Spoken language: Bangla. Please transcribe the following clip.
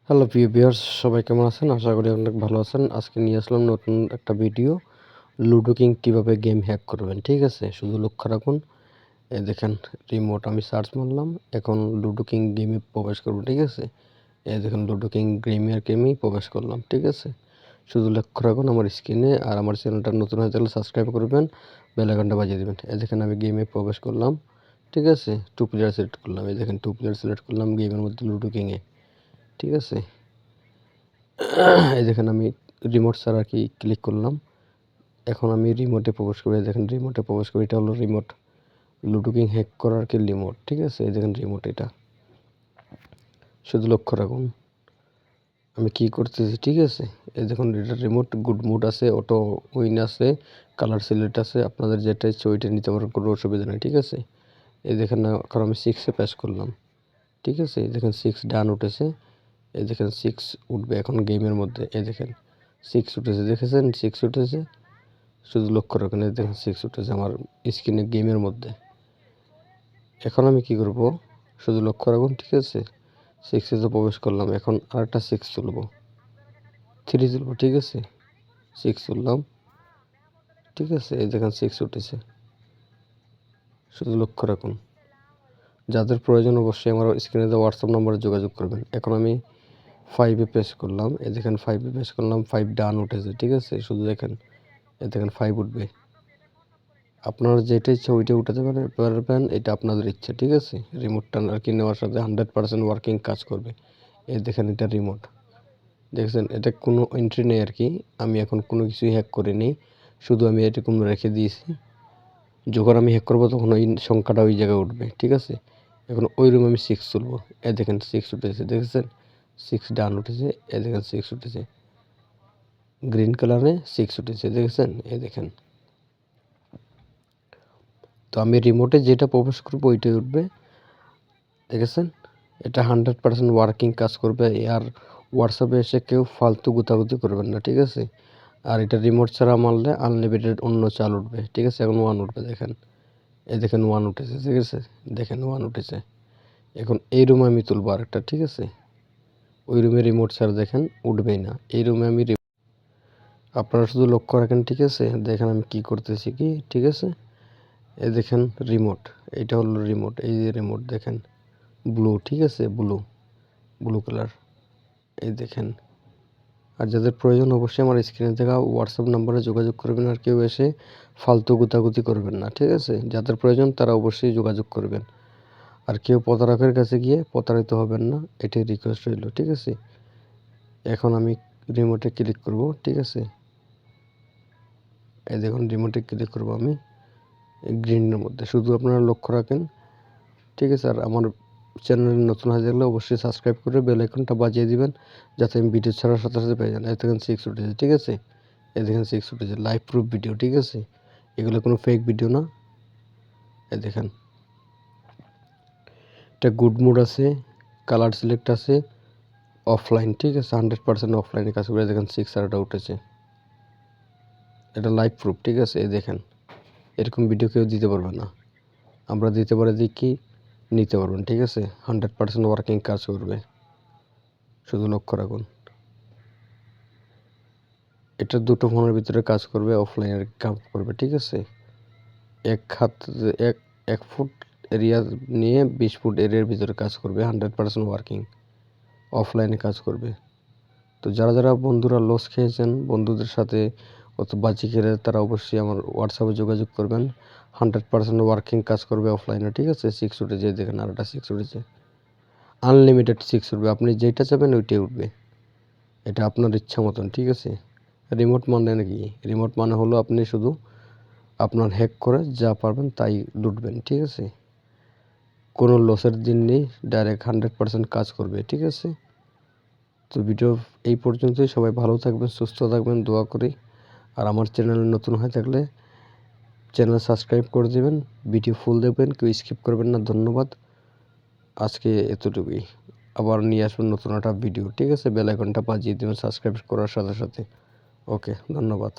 হ্যালো প্রিয় ভিউয়ার্স, সবাই কেমন আছেন? আশা করি অনেক ভালো আছেন। আজকে নিয়ে আসলাম নতুন একটা ভিডিও, লুডো কিং কীভাবে গেম হ্যাক করবেন। ঠিক আছে, শুধু লক্ষ্য রাখুন। এই দেখেন, রিমোট আমি সার্চ মারলাম, এখন লুডো কিং গেমে প্রবেশ করবো। ঠিক আছে, এই দেখেন লুডো কিং গেমেই প্রবেশ করলাম। ঠিক আছে, শুধু লক্ষ্য রাখুন আমার স্ক্রিনে। আর আমার চ্যানেলটা নতুন হয়ে থাকলে সাবস্ক্রাইব করবেন, বেল আইকনটা বাজিয়ে দেবেন। এই দেখেন আমি গেমে প্রবেশ করলাম। ঠিক আছে, 2 প্লেয়ার সিলেক্ট করলাম। এই দেখেন 2 প্লেয়ার সিলেক্ট করলাম গেমের মধ্যে, লুডো কিংয়ে। ঠিক আছে, এই দেখেন আমি রিমোট ছাড়া কি ক্লিক করলাম। এখন আমি রিমোটে প্রবেশ করি। দেখেন রিমোটে প্রবেশ করি, এটা হলো রিমোট, লুডো কিং হ্যাক করার কি রিমোট। ঠিক আছে, এই দেখেন রিমোট, এটা শুধু লক্ষ্য রাখুন আমি কি করতেছি। ঠিক আছে, এই দেখুন এটা রিমোট, গুড মুড আছে, অটো উইন আছে, কালার সিলেক্ট আছে, আপনাদের যেটা ইচ্ছে ওইটা নিতে পারেন, কোনো অসুবিধা নেই। ঠিক আছে, এই দেখেন না, এখন আমি 6-এ প্রেস করলাম। ঠিক আছে, এই দেখেন 6 ডান উঠেছে। এই দেখেন 6 উঠবে এখন গেমের মধ্যে। এই দেখেন 6 উঠেছে, দেখেছেন 6 উঠেছে, শুধু লক্ষ্য রাখুন। এই দেখেন 6 উঠেছে আমার স্ক্রিনে গেমের মধ্যে। এখন আমি কি করব, শুধু লক্ষ্য রাখুন। ঠিক আছে, 6-এ তো প্রবেশ করলাম, এখন আরেকটা 6 তুলব, 3 তুলব। ঠিক আছে, 6 তুললাম। ঠিক আছে, এই দেখেন 6 উঠেছে, শুধু লক্ষ্য রাখুন। যাদের প্রয়োজন অবশ্যই আমার স্ক্রিনে দেওয়া হোয়াটসঅ্যাপ নম্বরে যোগাযোগ করবেন। এখন আমি 5-এ প্রেস করলাম। এই দেখেন 5-এ প্রেস করলাম, 5 ডান উঠেছে। ঠিক আছে, শুধু দেখেন, এই দেখেন 5 উঠবে। আপনারা যেটা ইচ্ছা ওইটা উঠাতে পারবেন, এটা আপনাদের ইচ্ছা। ঠিক আছে, রিমোটটা আর কি নেওয়ার সাথে 100% ওয়ার্কিং কাজ করবে। এই দেখেন এটা রিমোট, দেখছেন, এটা কোনো এন্ট্রি নেই আর কি। আমি এখন কোনো কিছুই হ্যাক করিনি, শুধু আমি এরকম রেখে দিয়েছি। যখন আমি হ্যাক করবো তখন ওই সংখ্যাটা ওই জায়গায় উঠবে। ঠিক আছে, এখন ওই রুমে আমি 6 তুলবো। এই দেখেন 6 উঠেছে, দেখেছেন 6 ডান উঠেছে। এই দেখেন 6 উঠেছে, গ্রিন কালারে 6 উঠেছে, দেখেছেন। এই দেখেন, তো আমি রিমোটে যেটা প্রবেশ করবো ওইটাই উঠবে, দেখেছেন। এটা 100% ওয়ার্কিং কাজ করবে। আর হোয়াটসঅ্যাপে এসে কেউ ফালতু গুতাগুতি করবেন না। ঠিক আছে, আর এটা রিমোট ছাড়া মারলে আনলিমিটেড অন্য চাল উঠবে। ঠিক আছে, এখন 1 উঠবে, দেখেন। এই দেখেন 1 উঠেছে, ঠিক আছে, দেখেন 1 উঠেছে। এখন এই রুমে আমি তুলবো আরেকটা। ঠিক আছে, ওই রুমে রিমোট ছাড়া দেখেন উঠবেই না। এই রুমে আমি আপনারা শুধু লক্ষ্য রাখেন। ঠিক আছে, দেখেন আমি কি করতেছি কি। ঠিক আছে, এই দেখেন রিমোট, এটা হলো রিমোট, এই যে রিমোট দেখেন ব্লু। ঠিক আছে, ব্লু, ব্লু কালার, এই দেখেন। আর যাদের প্রয়োজন অবশ্যই আমার স্ক্রিনে দেখা হোয়াটসঅ্যাপ নম্বরে যোগাযোগ করবেন। আর কেউ এসে ফালতু গুতাগুতি করবেন না। ঠিক আছে, যাদের প্রয়োজন তারা অবশ্যই যোগাযোগ করবেন। আর কেউ প্রতারকের কাছে গিয়ে প্রতারিত হবেন না, এটাই রিকোয়েস্ট রইল। ঠিক আছে, এখন আমি রিমোটে ক্লিক করব। ঠিক আছে, এই দেখুন রিমোটে ক্লিক করব আমি গ্রিনের মধ্যে, শুধু আপনারা লক্ষ্য রাখেন। ঠিক আছে, আর আমার চ্যানেলে নতুন হয়ে থাকলে অবশ্যই সাবস্ক্রাইব করে বেল আইকনটা বাজিয়ে দিবেন, যাতে আমি ভিডিও ছাড়ার সাথে সাথে পেয়ে যান। এই দেখেন 6 উঠেছে। ঠিক আছে, এই দেখেন 6 উঠেছে, লাইভ প্রুফ ভিডিও। ঠিক আছে, এগুলো কোনো ফেক ভিডিও না। এই দেখেন, এটা গুড মুড আছে, কালার সিলেক্ট আছে, অফলাইন। ঠিক আছে, 100% অফলাইনে কাজ করে। দেখেন 6 আর এটা উঠেছে, এটা লাইভ প্রুফ। ঠিক আছে, এই দেখেন, এরকম ভিডিও কেউ দিতে পারবে না, আমরা দিতে পারি, কি নিতে পারবেন। ঠিক আছে, 100% ওয়ার্কিং কাজ করবে, শুধু লক্ষ্য রাখুন। এটা দুটো ফোনের ভিতরে কাজ করবে, অফলাইনের কাজ করবে। ঠিক আছে, এক হাত, এক এক ফুট এরিয়া নিয়ে 20 ফুট এরিয়ার ভিতরে কাজ করবে, 100% ওয়ার্কিং, অফলাইনে কাজ করবে। তো যারা যারা বন্ধুরা লস খেয়েছেন বন্ধুদের সাথে অত বাজি খেলে, তারা অবশ্যই আমার হোয়াটসঅ্যাপে যোগাযোগ করবেন। 100% ওয়ার্কিং কাজ করবে অফলাইনে। ঠিক আছে, 6 উঠেছে, দেখেন আর একটা 6 উঠেছে, আনলিমিটেড 6 উঠবে, আপনি যেটা চাবেন ওইটাই উঠবে, এটা আপনার ইচ্ছা মতন। ঠিক আছে, রিমোট মানে নাকি, রিমোট মানে হলো আপনি শুধু আপনার হ্যাক করে যা পারবেন তাই লুটবেন। ঠিক আছে, কোনো লসের দিন নেই, ডাইরেক্ট 100% কাজ করবে। ঠিক আছে, তো ভিডিও এই পর্যন্তই। সবাই ভালো থাকবেন, সুস্থ থাকবেন, দোয়া করি। আর আমার চ্যানেলে নতুন হয়ে থাকলে চ্যানেল সাবস্ক্রাইব করে দেবেন, ভিডিও ফুল দেখবেন, কেউ স্কিপ করবেন না। ধন্যবাদ, আজকে এতটুকুই। আবার নিয়ে আসবেন নতুন একটা ভিডিও। ঠিক আছে, বেল আইকনটা বাজিয়ে দেবেন সাবস্ক্রাইব করার সাথে সাথে। ওকে, ধন্যবাদ।